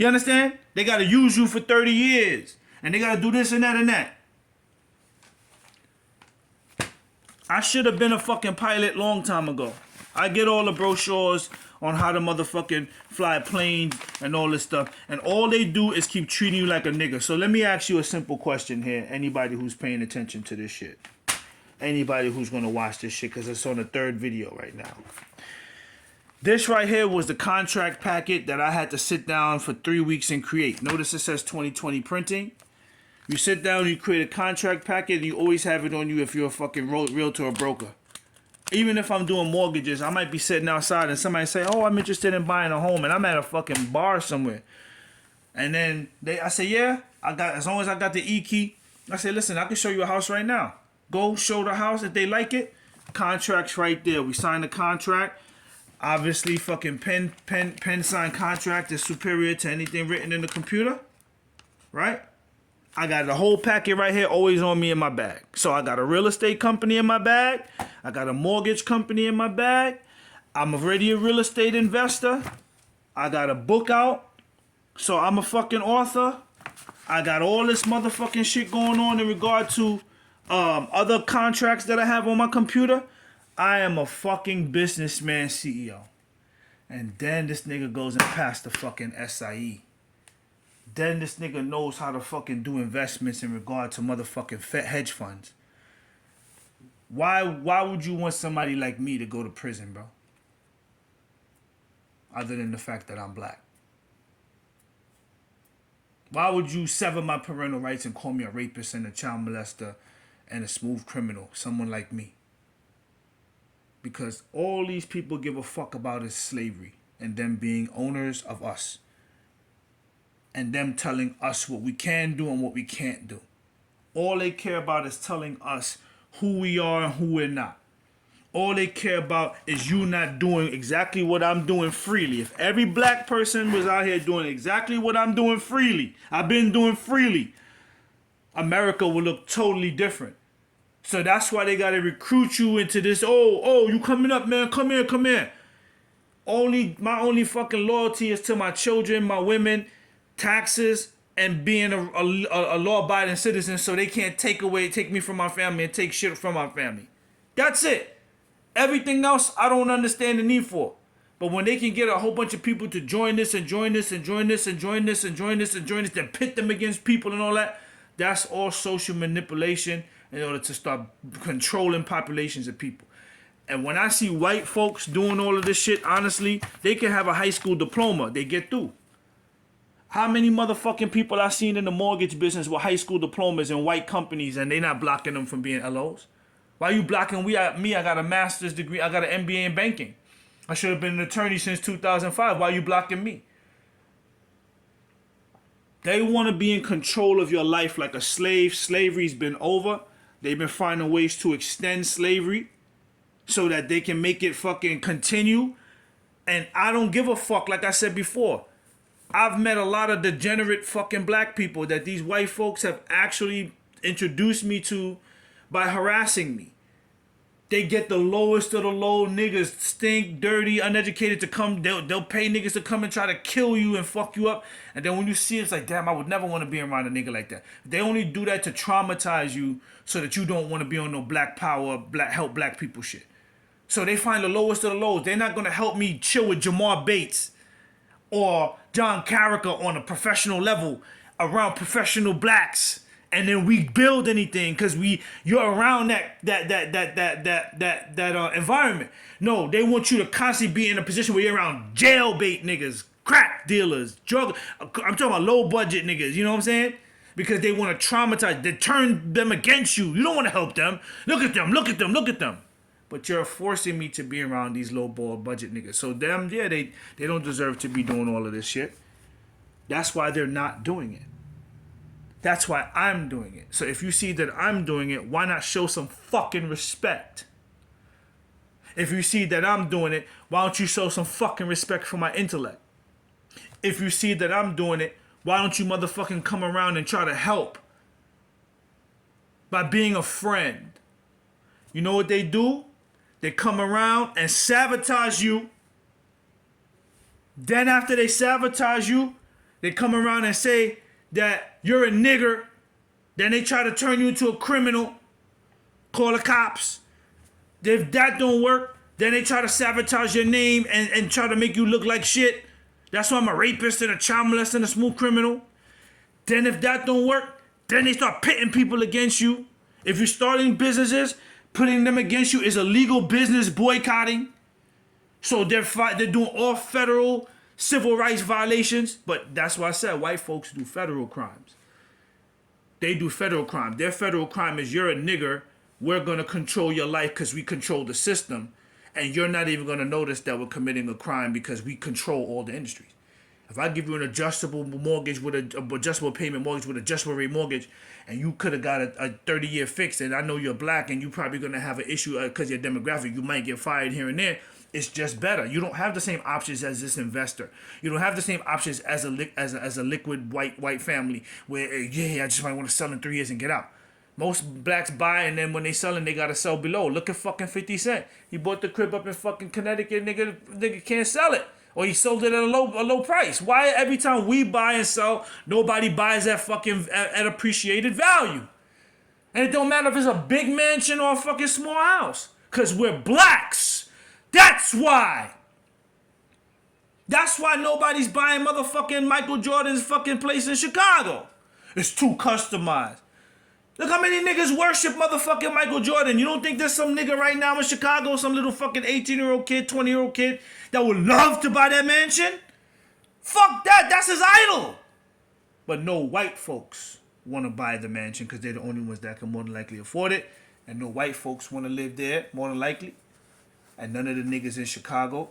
You understand? They got to use you for 30 years. And they got to do this and that and that. I should have been a fucking pilot long time ago. I get all the brochures on how to motherfucking fly planes and all this stuff. And all they do is keep treating you like a nigga. So let me ask you a simple question here. Anybody who's paying attention to this shit. Anybody who's going to watch this shit, because it's on the third video right now. This right here was the contract packet that I had to sit down for 3 weeks and create. Notice it says 2020 printing. You sit down, you create a contract packet, and you always have it on you if you're a fucking realtor or broker. Even if I'm doing mortgages, I might be sitting outside and somebody say, oh, I'm interested in buying a home, and I'm at a fucking bar somewhere. And then I say, yeah, as long as I got the E-key, I say, listen, I can show you a house right now. Go show the house if they like it. Contract's right there. We sign the contract. Obviously, fucking pen signed contract is superior to anything written in the computer. Right? I got the whole packet right here, always on me in my bag. So I got a real estate company in my bag. I got a mortgage company in my bag. I'm already a real estate investor. I got a book out. So I'm a fucking author. I got all this motherfucking shit going on in regard to other contracts that I have on my computer. I am a fucking businessman CEO. And then this nigga goes and passes the fucking SIE. Then this nigga knows how to fucking do investments in regard to motherfucking hedge funds. Why would you want somebody like me to go to prison, bro? Other than the fact that I'm black. Why would you sever my parental rights and call me a rapist and a child molester and a smooth criminal, someone like me? Because all these people give a fuck about is slavery and them being owners of us. And them telling us what we can do and what we can't do. All they care about is telling us who we are and who we're not. All they care about is you not doing exactly what I'm doing freely. If every black person was out here doing exactly what I'm doing freely, I've been doing freely, America would look totally different. So that's why they gotta recruit you into this. Oh, you coming up, man? Come here. My only fucking loyalty is to my children, my women, taxes, and being a law-abiding citizen, so they can't take me from my family and take shit from my family. That's it. Everything else, I don't understand the need for. But when they can get a whole bunch of people to join this and join this and join this and join this and join this and join this, then pit them against people and all that, that's all social manipulation in order to start controlling populations of people. And when I see white folks doing all of this shit, honestly, they can have a high school diploma. They get through. How many motherfucking people I seen in the mortgage business with high school diplomas in white companies and they not blocking them from being LOs? Why you blocking me? I got a master's degree. I got an MBA in banking. I should have been an attorney since 2005. Why you blocking me? They want to be in control of your life like a slave. Slavery's been over. They've been finding ways to extend slavery so that they can make it fucking continue. And I don't give a fuck, like I said before. I've met a lot of degenerate fucking black people that these white folks have actually introduced me to by harassing me. They get the lowest of the low niggas, stink, dirty, uneducated to come. They'll pay niggas to come and try to kill you and fuck you up. And then when you see it, it's like, damn, I would never want to be around a nigga like that. They only do that to traumatize you so that you don't want to be on no black power, help black people shit. So they find the lowest of the lows. They're not going to help me chill with Jamar Bates or John Carricker on a professional level around professional blacks. And then we build anything because you're around that environment. No, they want you to constantly be in a position where you're around jailbait niggas, crack dealers, drug. I'm talking about low budget niggas. You know what I'm saying? Because they want to traumatize. They turn them against you. You don't want to help them. Look at them. But you're forcing me to be around these low ball budget niggas. So them, yeah, they don't deserve to be doing all of this shit. That's why they're not doing it. That's why I'm doing it. So if you see that I'm doing it, why not show some fucking respect? If you see that I'm doing it, why don't you show some fucking respect for my intellect? If you see that I'm doing it, why don't you motherfucking come around and try to help by being a friend? You know what they do? They come around and sabotage you. Then after they sabotage you, They come around and say that you're a nigger. Then they try to turn you into a criminal. Call the cops. If that don't work, then they try to sabotage your name and try to make you look like shit. That's why I'm a rapist and a child molester and a smooth criminal. Then if that don't work, then they start pitting people against you. If you're starting businesses, putting them against you is illegal business boycotting. So they're doing all federal civil rights violations. But that's why I said white folks do federal crimes. They do federal crime. Their federal crime is you're a nigger. We're going to control your life because we control the system. And you're not even going to notice that we're committing a crime because we control all the industries. If I give you an adjustable mortgage with an adjustable payment mortgage with adjustable rate mortgage, and you could have got a 30-year fix, and I know you're black and you're probably going to have an issue because your demographic, you might get fired here and there. It's just better. You don't have the same options as this investor. You don't have the same options as a liquid white family where, I just might want to sell in 3 years and get out. Most blacks buy, and then when they selling, they gotta sell below. Look at fucking 50 Cent. He bought the crib up in fucking Connecticut. Nigga can't sell it, or he sold it at a low price. Why every time we buy and sell, nobody buys at fucking at appreciated value? And it don't matter if it's a big mansion or a fucking small house, cause we're blacks. That's why. That's why nobody's buying motherfucking Michael Jordan's fucking place in Chicago. It's too customized. Look how many niggas worship motherfucking Michael Jordan. You don't think there's some nigga right now in Chicago, some little fucking 18-year-old kid, 20-year-old kid that would love to buy that mansion? Fuck that. That's his idol. But no white folks want to buy the mansion because they're the only ones that can more than likely afford it. And no white folks want to live there, more than likely. And none of the niggas in Chicago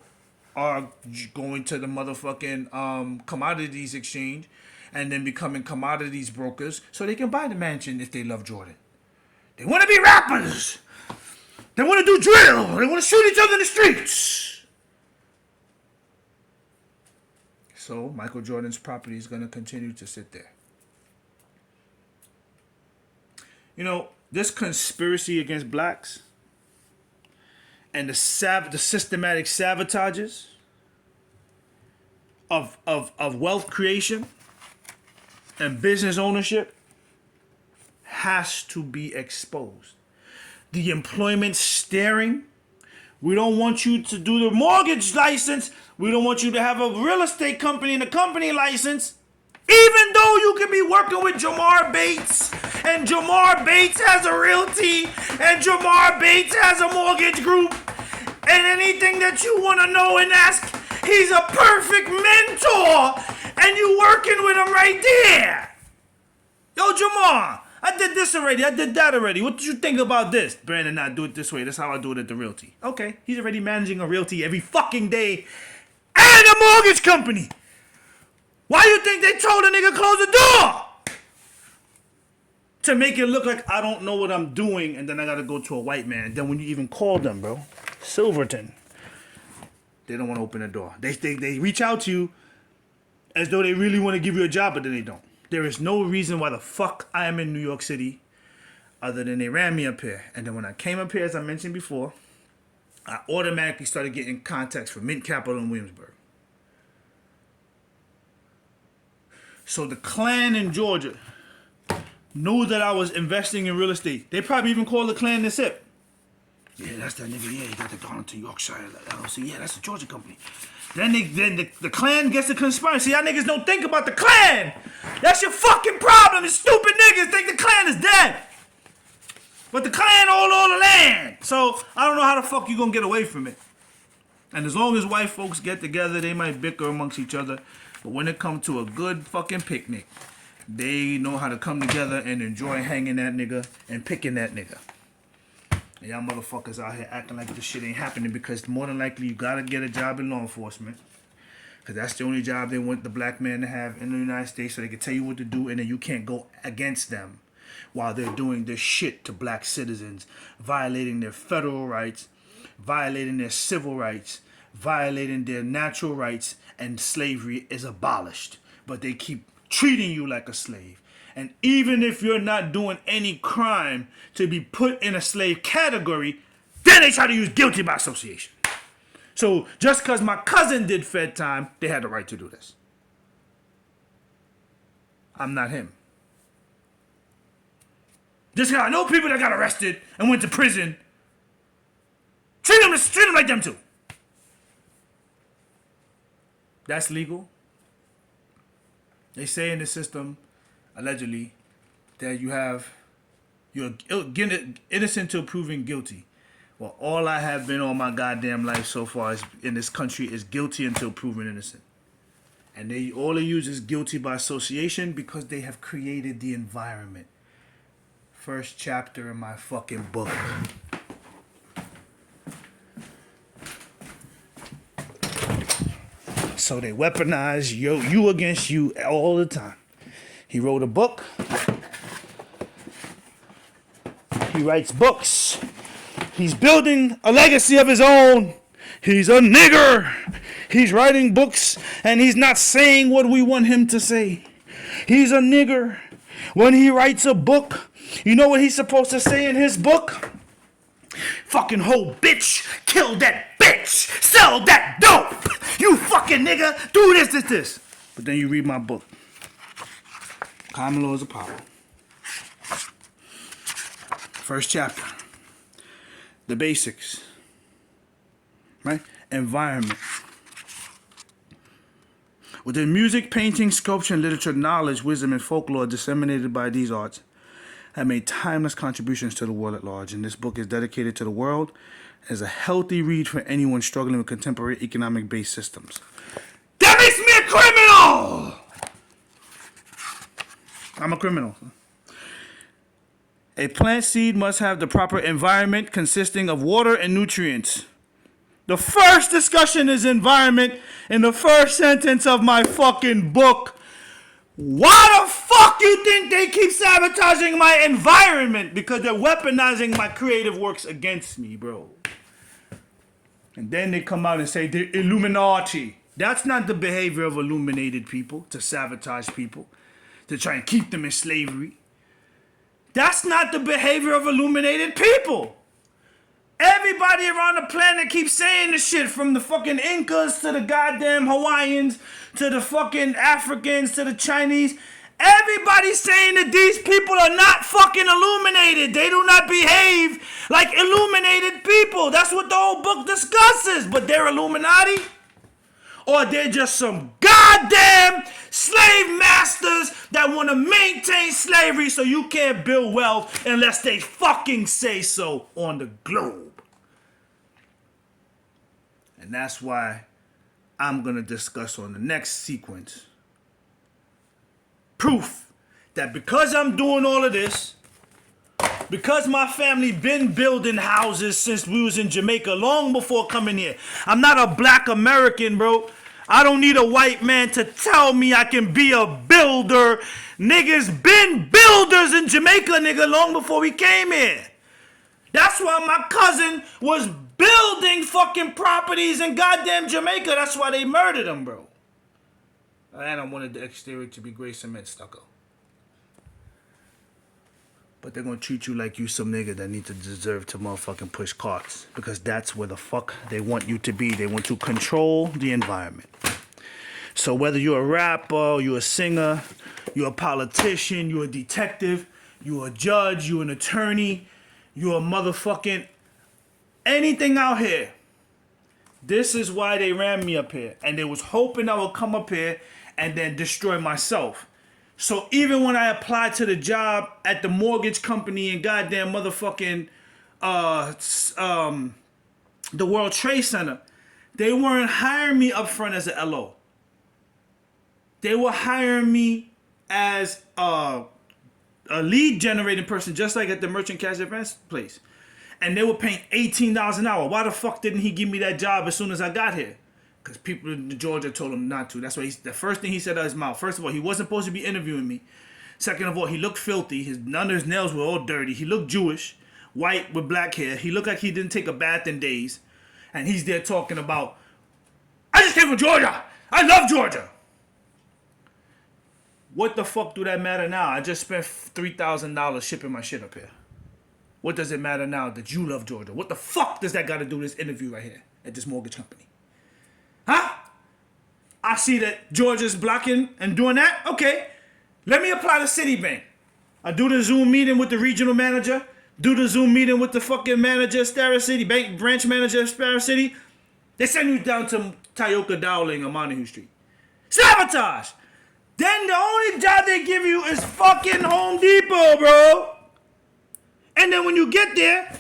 are going to the motherfucking commodities exchange and then becoming commodities brokers so they can buy the mansion if they love Jordan. They want to be rappers. They want to do drill. They want to shoot each other in the streets. So Michael Jordan's property is going to continue to sit there. You know, this conspiracy against blacks and the systematic sabotages of wealth creation and business ownership has to be exposed. The employment steering. We don't want you to do the mortgage license. We don't want you to have a real estate company and a company license. Even though you can be working with Jamar Bates, and Jamar Bates has a realty, and Jamar Bates has a mortgage group, and anything that you want to know and ask, he's a perfect mentor, and you working with him right there. Yo, Jamar, I did this already. I did that already. What did you think about this? Brandon, I do it this way. That's how I do it at the realty. Okay, he's already managing a realty every fucking day and a mortgage company. Why you think they told a nigga close the door? To make it look like I don't know what I'm doing, and then I gotta go to a white man. Then when you even call them, bro, Silverton, they don't want to open the door. They reach out to you as though they really want to give you a job, but then they don't. There is no reason why the fuck I am in New York City other than they ran me up here. And then when I came up here, as I mentioned before, I automatically started getting contacts for Mint Capital in Williamsburg. So the Klan in Georgia knew that I was investing in real estate. They probably even called the Klan the SIP. Yeah, that's that nigga. Yeah, he got the Darlington, Yorkshire LLC. Yeah, that's the Georgia company. Then the Klan gets the conspiracy. Y'all niggas don't think about the Klan. That's your fucking problem. You stupid niggas think the Klan is dead. But the Klan own all the land. So I don't know how the fuck you gonna get away from it. And as long as white folks get together, they might bicker amongst each other. But when it comes to a good fucking picnic, they know how to come together and enjoy hanging that nigga and picking that nigga. And y'all motherfuckers out here acting like this shit ain't happening because more than likely you gotta get a job in law enforcement. Because that's the only job they want the black man to have in the United States, so they can tell you what to do and then you can't go against them while they're doing this shit to black citizens, violating their federal rights, violating their civil rights, violating their natural rights, and slavery is abolished. But they keep treating you like a slave. And even if you're not doing any crime to be put in a slave category, then they try to use guilty by association. So just because my cousin did Fed time, they had the right to do this. I'm not him. Just because I know people that got arrested and went to prison, treat them like them too. That's legal. They say in the system, allegedly, that you're innocent till proven guilty. Well, all I have been all my goddamn life so far in this country is guilty until proven innocent. And all they use is guilty by association because they have created the environment. First chapter in my fucking book. So they weaponize you against you all the time. He wrote a book. He writes books. He's building a legacy of his own. He's a nigger. He's writing books and he's not saying what we want him to say. He's a nigger. When he writes a book, you know what he's supposed to say in his book? Fucking hoe bitch, kill that bitch, sell that dope. You fucking nigga, do this. But then you read my book. Common laws of power. First chapter. The basics. Right? Environment. Within music, painting, sculpture, and literature, knowledge, wisdom, and folklore disseminated by these arts have made timeless contributions to the world at large. And this book is dedicated to the world as a healthy read for anyone struggling with contemporary economic-based systems. That makes me a criminal! I'm a criminal. A plant seed must have the proper environment consisting of water and nutrients. The first discussion is environment in the first sentence of my fucking book. Why the fuck you think they keep sabotaging my environment? Because they're weaponizing my creative works against me, bro. And then they come out and say they're Illuminati. That's not the behavior of illuminated people, to sabotage people, to try and keep them in slavery. That's not the behavior of illuminated people. Everybody around the planet keeps saying this shit, from the fucking Incas to the goddamn Hawaiians to the fucking Africans to the Chinese. Everybody's saying that these people are not fucking illuminated. They do not behave like illuminated people. That's what the whole book discusses. But they're Illuminati? Or they're just some goddamn slave masters that want to maintain slavery so you can't build wealth unless they fucking say so on the globe. And that's why I'm going to discuss on the next sequence proof that because I'm doing all of this, because my family been building houses since we was in Jamaica long before coming here. I'm not a black American, bro. I don't need a white man to tell me I can be a builder. Niggas been builders in Jamaica, nigga, long before we came here. That's why my cousin was building fucking properties in goddamn Jamaica. That's why they murdered him, bro. And I wanted the exterior to be gray cement stucco. But they're gonna treat you like you some nigga that need to deserve to motherfucking push carts. Because that's where the fuck they want you to be. They want to control the environment. So whether you're a rapper, you're a singer, you're a politician, you're a detective, you're a judge, you're an attorney, you're a motherfucking anything out here. This is why they ran me up here. And they was hoping I would come up here and then destroy myself. So even when I applied to the job at the mortgage company in goddamn motherfucking the World Trade Center, they weren't hiring me up front as a LO. They were hiring me as a lead generating person, just like at the Merchant Cash Advance place. And they were paying $18 an hour. Why the fuck didn't he give me that job as soon as I got here? Because people in Georgia told him not to. That's why the first thing he said out of his mouth. First of all, he wasn't supposed to be interviewing me. Second of all, he looked filthy. None of his nails were all dirty. He looked Jewish, white with black hair. He looked like he didn't take a bath in days. And he's there talking about, I just came from Georgia. I love Georgia. What the fuck do that matter now? I just spent $3,000 shipping my shit up here. What does it matter now that you love Georgia? What the fuck does that got to do with this interview right here at this mortgage company? Huh? I see that Georgia's blocking and doing that. Okay. Let me apply to Citibank. I do the Zoom meeting with the regional manager, do the Zoom meeting with the fucking manager of Star City, bank branch manager of Star City. They send you down to Tioga Dowling on Montague Street. Sabotage! Then the only job they give you is fucking Home Depot, bro. And then when you get there,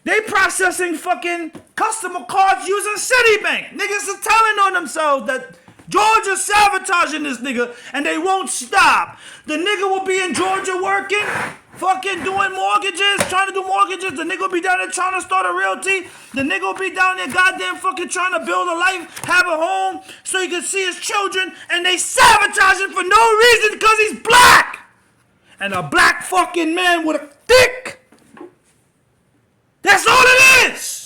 they processing fucking customer cards using Citibank. Niggas are telling on themselves that Georgia's sabotaging this nigga, and they won't stop. The nigga will be in Georgia working, fucking doing mortgages, trying to do mortgages. The nigga will be down there trying to start a realty. The nigga will be down there goddamn fucking trying to build a life, have a home, so he can see his children, and they sabotage him for no reason because he's black. And a black fucking man with a dick. That's all it is.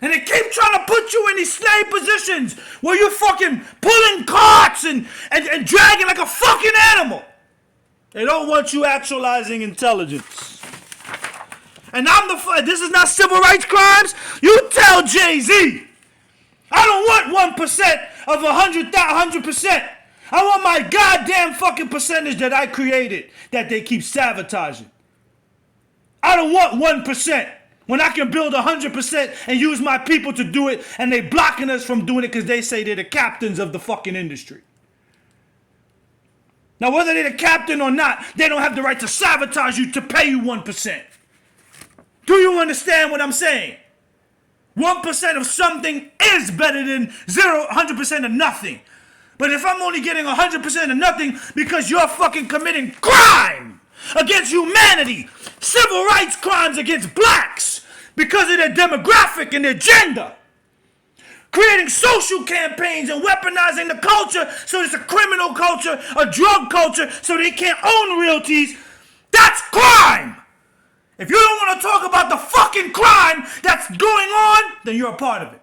And they keep trying to put you in these slave positions where you're fucking pulling carts and dragging like a fucking animal. They don't want you actualizing intelligence. And this is not civil rights crimes. You tell Jay-Z. I don't want 1% of 100%. I want my goddamn fucking percentage that I created that they keep sabotaging. I don't want 1%. When I can build 100% and use my people to do it, and they blocking us from doing it because they say they're the captains of the fucking industry. Now, whether they're the captain or not, they don't have the right to sabotage you to pay you 1%. Do you understand what I'm saying? 1% of something is better than 100% of nothing. But if I'm only getting 100% of nothing because you're fucking committing crime against humanity, civil rights crimes against blacks because of their demographic and their gender, creating social campaigns and weaponizing the culture so it's a criminal culture, a drug culture, so they can't own realties, that's crime. If you don't want to talk about the fucking crime that's going on, then you're a part of it.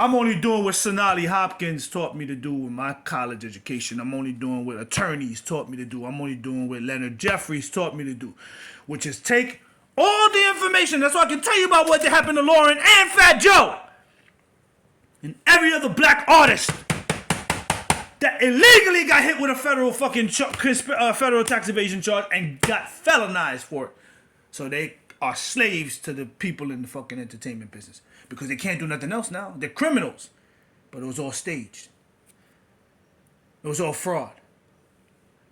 I'm only doing what Sonali Hopkins taught me to do with my college education. I'm only doing what attorneys taught me to do. I'm only doing what Leonard Jeffries taught me to do, which is take all the information. That's why I can tell you about what happened to Lauren and Fat Joe and every other black artist that illegally got hit with a federal fucking federal tax evasion charge and got felonized for it. So they are slaves to the people in the fucking entertainment business. Because they can't do nothing else now. They're criminals. But it was all staged. It was all fraud.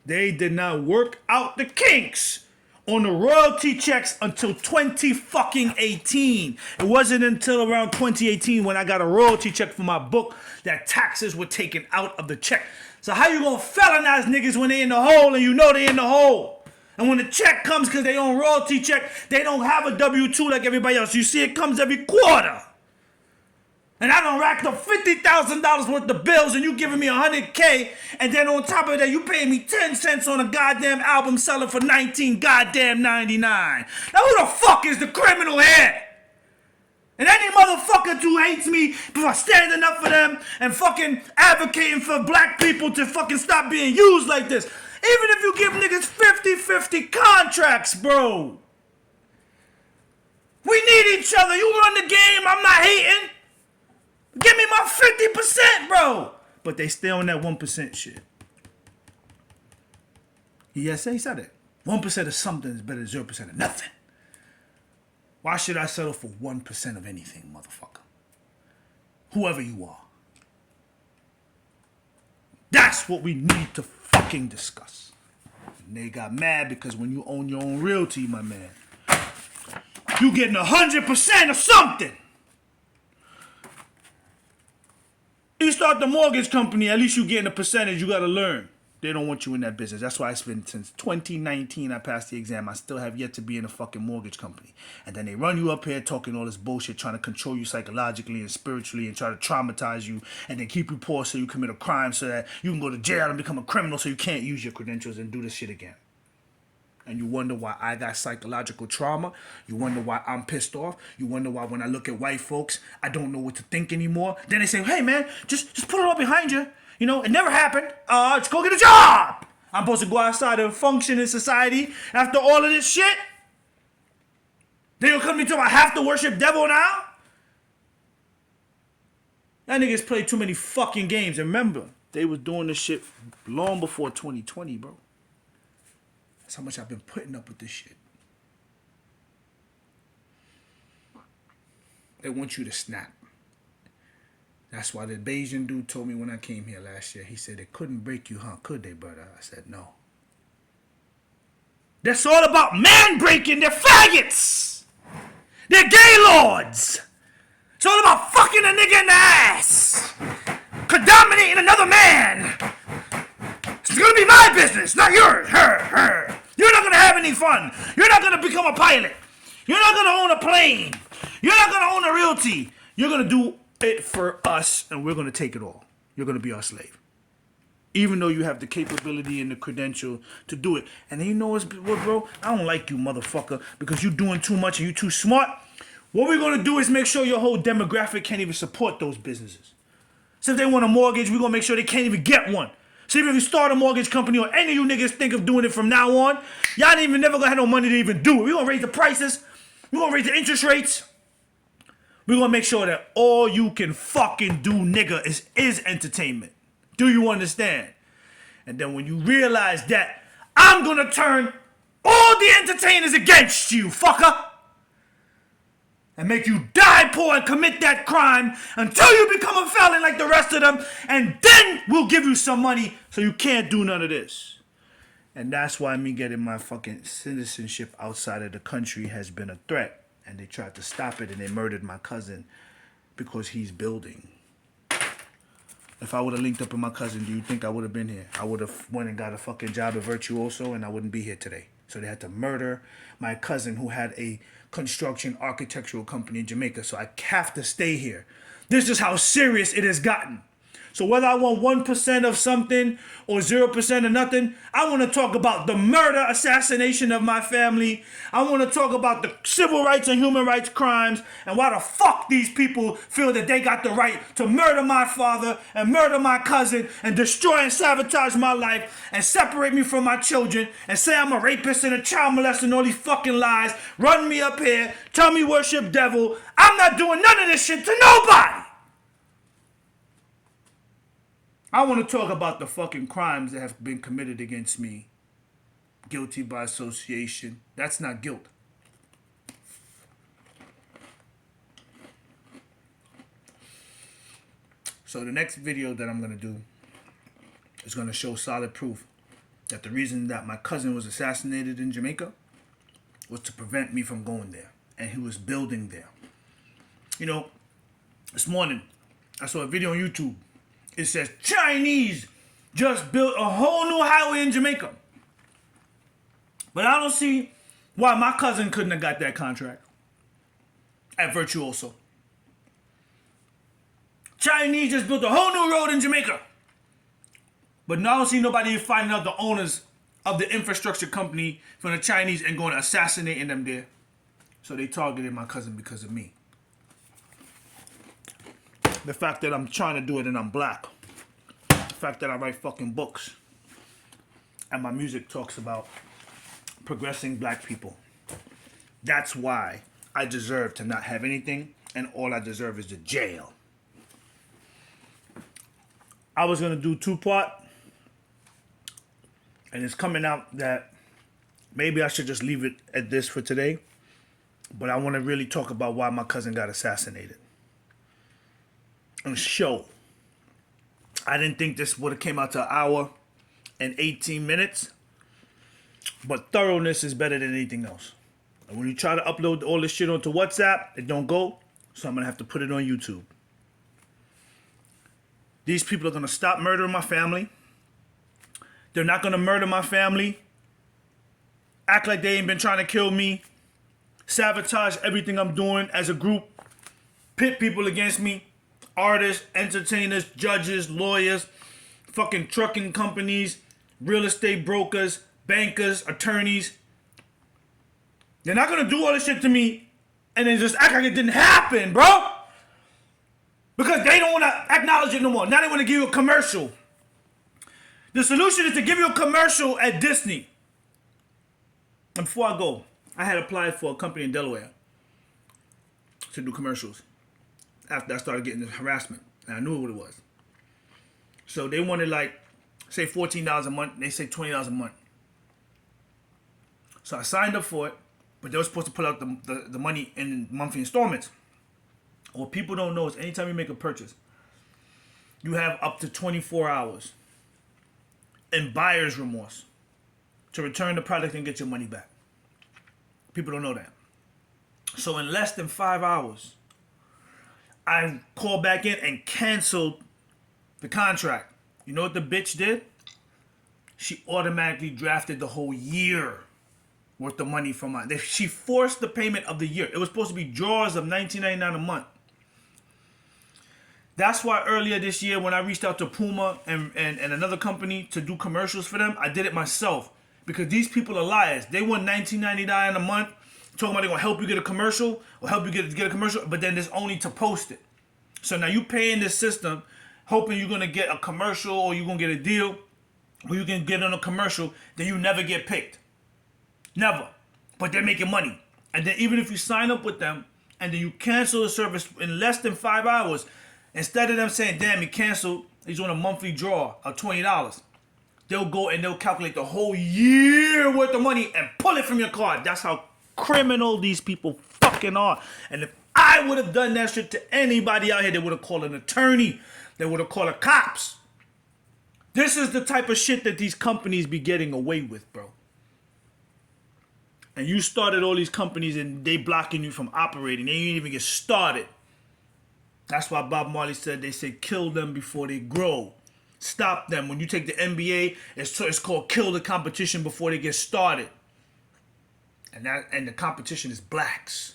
They did not work out the kinks on the royalty checks until 2018. It wasn't until around 2018 when I got a royalty check for my book that taxes were taken out of the check. So how you gonna felonize niggas when they in the hole and you know they in the hole? And when the check comes because they own royalty check, they don't have a W-2 like everybody else. You see it comes every quarter. And I done racked up $50,000 worth of bills and you giving me $100K, and then on top of that you paying me 10 cents on a goddamn album selling for $19.99. Now who the fuck is the criminal here? And any motherfucker who hates me for standing up for them and fucking advocating for black people to fucking stop being used like this. Even if you give niggas 50-50 contracts, bro. We need each other. You run the game, I'm not hating. Give me my 50%, bro. But they stay on that 1% shit. Yes, he said it. 1% of something is better than 0% of nothing. Why should I settle for 1% of anything, motherfucker? Whoever you are. That's what we need to fucking discuss. And they got mad because when you own your own realty, my man, you getting 100% of something. You start the mortgage company, at least you getting a percentage. You got to learn. They don't want you in that business. That's why it's been since 2019 I passed the exam. I still have yet to be in a fucking mortgage company. And then they run you up here talking all this bullshit, trying to control you psychologically and spiritually and try to traumatize you and then keep you poor so you commit a crime so that you can go to jail and become a criminal so you can't use your credentials and do this shit again. And you wonder why I got psychological trauma. You wonder why I'm pissed off. You wonder why when I look at white folks, I don't know what to think anymore. Then they say, hey man, just put it all behind you. You know, it never happened. Just go get a job. I'm supposed to go outside and function in society after all of this shit. They gonna come to me and tell me I have to worship devil now? That niggas play too many fucking games. And remember, they was doing this shit long before 2020, bro. That's how much I've been putting up with this shit. They want you to snap. That's why the Bayesian dude told me when I came here last year. He said, they couldn't break you, huh? Could they, brother? I said, no. That's all about man breaking. They're faggots. They're gay lords. It's all about fucking a nigga in the ass. Dominating another man. It's gonna be my business, not yours. Her. You're not gonna have any fun. You're not gonna become a pilot. You're not gonna own a plane. You're not gonna own a realty. You're gonna do it for us, and we're gonna take it all. You're gonna be our slave. Even though you have the capability and the credential to do it. And then you know what, bro? I don't like you, motherfucker, because you're doing too much and you're too smart. What we're gonna do is make sure your whole demographic can't even support those businesses. So if they want a mortgage, we're gonna make sure they can't even get one. So even if you start a mortgage company or any of you niggas think of doing it from now on, y'all ain't even never gonna have no money to even do it. We're gonna raise the prices. We're gonna raise the interest rates. We're gonna make sure that all you can fucking do, nigga, is entertainment. Do you understand? And then when you realize that, I'm gonna turn all the entertainers against you, fucker. And make you die poor and commit that crime until you become a felon like the rest of them. And then we'll give you some money so you can't do none of this. And that's why me getting my fucking citizenship outside of the country has been a threat. And they tried to stop it and they murdered my cousin because he's building. If I would have linked up with my cousin, do you think I would have been here? I would have went and got a fucking job at Virtuoso and I wouldn't be here today. So they had to murder my cousin who had a construction architectural company in Jamaica. So I have to stay here. This is how serious it has gotten. So whether I want 1% of something or 0% of nothing, I want to talk about the murder, assassination of my family. I want to talk about the civil rights and human rights crimes and why the fuck these people feel that they got the right to murder my father and murder my cousin and destroy and sabotage my life and separate me from my children and say I'm a rapist and a child molester and all these fucking lies, run me up here, tell me worship devil. I'm not doing none of this shit to nobody. I want to talk about the fucking crimes that have been committed against me. Guilty by association. That's not guilt. So the next video that I'm going to do is going to show solid proof that the reason that my cousin was assassinated in Jamaica was to prevent me from going there. And he was building there. You know, this morning I saw a video on YouTube. It says Chinese just built a whole new highway in Jamaica. But I don't see why my cousin couldn't have got that contract at Virtuoso. Chinese just built a whole new road in Jamaica. But now I don't see nobody finding out the owners of the infrastructure company from the Chinese and going to assassinating them there. So they targeted my cousin because of me. The fact that I'm trying to do it and I'm black. The fact that I write fucking books. And my music talks about progressing black people. That's why I deserve to not have anything. And all I deserve is the jail. I was going to do 2-part. And it's coming out that maybe I should just leave it at this for today. But I want to really talk about why my cousin got assassinated. And show. I didn't think this would have came out to an hour and 18 minutes. But thoroughness is better than anything else. And when you try to upload all this shit onto WhatsApp, it don't go. So I'm going to have to put it on YouTube. These people are going to stop murdering my family. They're not going to murder my family. Act like they ain't been trying to kill me. Sabotage everything I'm doing as a group. Pit people against me. Artists, entertainers, judges, lawyers, fucking trucking companies, real estate brokers, bankers, attorneys. They're not going to do all this shit to me and then just act like it didn't happen, bro. Because they don't want to acknowledge it no more. Now they want to give you a commercial. The solution is to give you a commercial at Disney. And before I go, I had applied for a company in Delaware to do commercials after I started getting the harassment. And I knew what it was. So they wanted like, say $14 a month. They say $20 a month. So I signed up for it, but they were supposed to pull out the money in monthly installments. What people don't know is anytime you make a purchase, you have up to 24 hours in buyer's remorse to return the product and get your money back. People don't know that. So in less than 5 hours, I called back in and canceled the contract. You know what the bitch did? She automatically drafted the whole year worth of money from my... She forced the payment of the year. It was supposed to be draws of $19.99 a month. That's why earlier this year when I reached out to Puma and another company to do commercials for them, I did it myself. Because these people are liars. They want $19.99 a month, talking about they're going to help you get a commercial or help you get a commercial, but then it's only to post it. So now you pay in this system hoping you're going to get a commercial or you're going to get a deal or you can get on a commercial, then you never get picked. Never. But they're making money. And then even if you sign up with them and then you cancel the service in less than 5 hours, instead of them saying, damn, he canceled, he's on a monthly draw of $20, they'll go and they'll calculate the whole year worth of money and pull it from your card. That's how criminal these people fucking are. And if I would have done that shit to anybody out here, they would have called an attorney. They would have called the cops. This is the type of shit that these companies be getting away with, bro. And you started all these companies and they blocking you from operating. They ain't even get started. That's why Bob Marley said, they say kill them before they grow. Stop them. When you take the NBA, it's called kill the competition before they get started. And the competition is blacks.